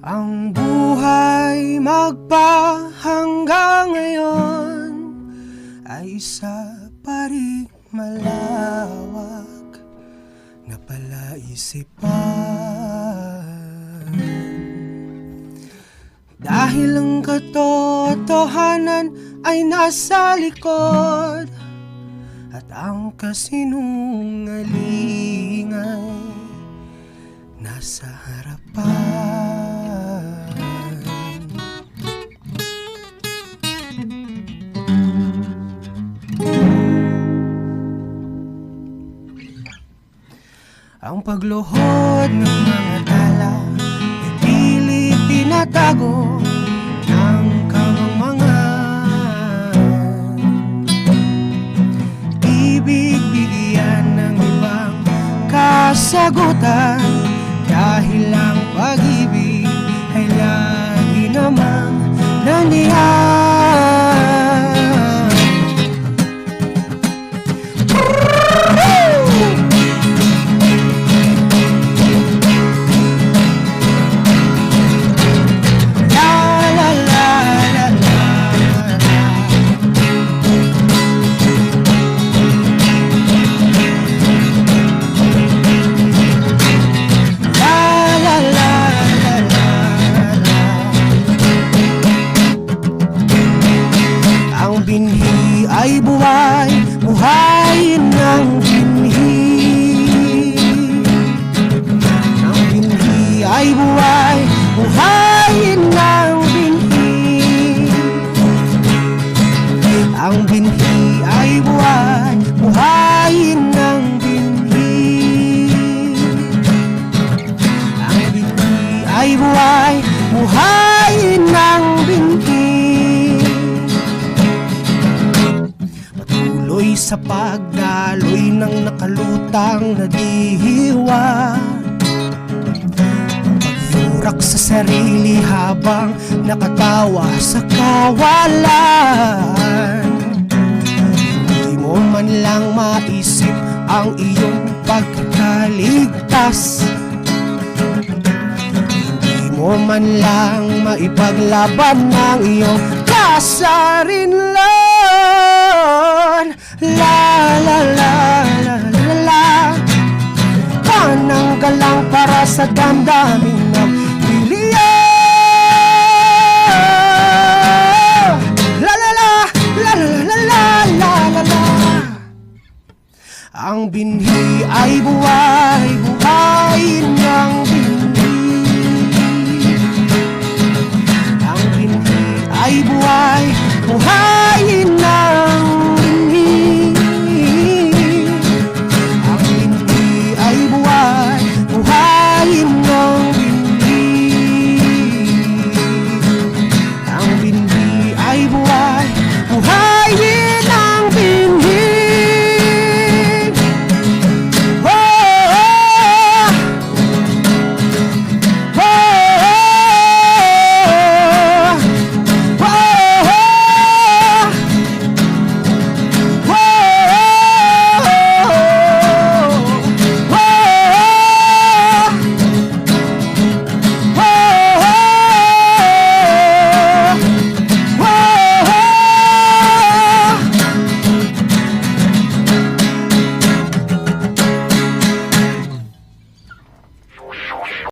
Ang buhay magpahanggang ngayon ay isa pa rin malawak na palaisipan. Dahil ang katotohanan ay nasa likod at ang kasinungaling ay nasa harapan. Ang pagluhod ng mga tala ay pilit tinatago ng kamangmangan. Ibig bigyan ng ibang kasagutan, dahil ang pag-ibig ay lagi namang nandiyan. Binhi ay buhay, buhayin ng binhi. Ang binhi ay buhay, buhayin ng binhi. Ang binhi ay buhay, buhayin ng binhi. Ang binhi ay buhay, buhayin ng binhi. Sa pagdaloy ng nakalutang na diwa, pagyurak sa sarili habang nakatawa sa kawalan. Hindi mo man lang maisip ang iyong pagkakaligtas, hindi mo man lang maipaglaban ang iyong kasarinlan. La la la la la la, pananggal lang para sa damdamin ng biliyan. La la la la la la la la la la. Ang binhi ay buhay,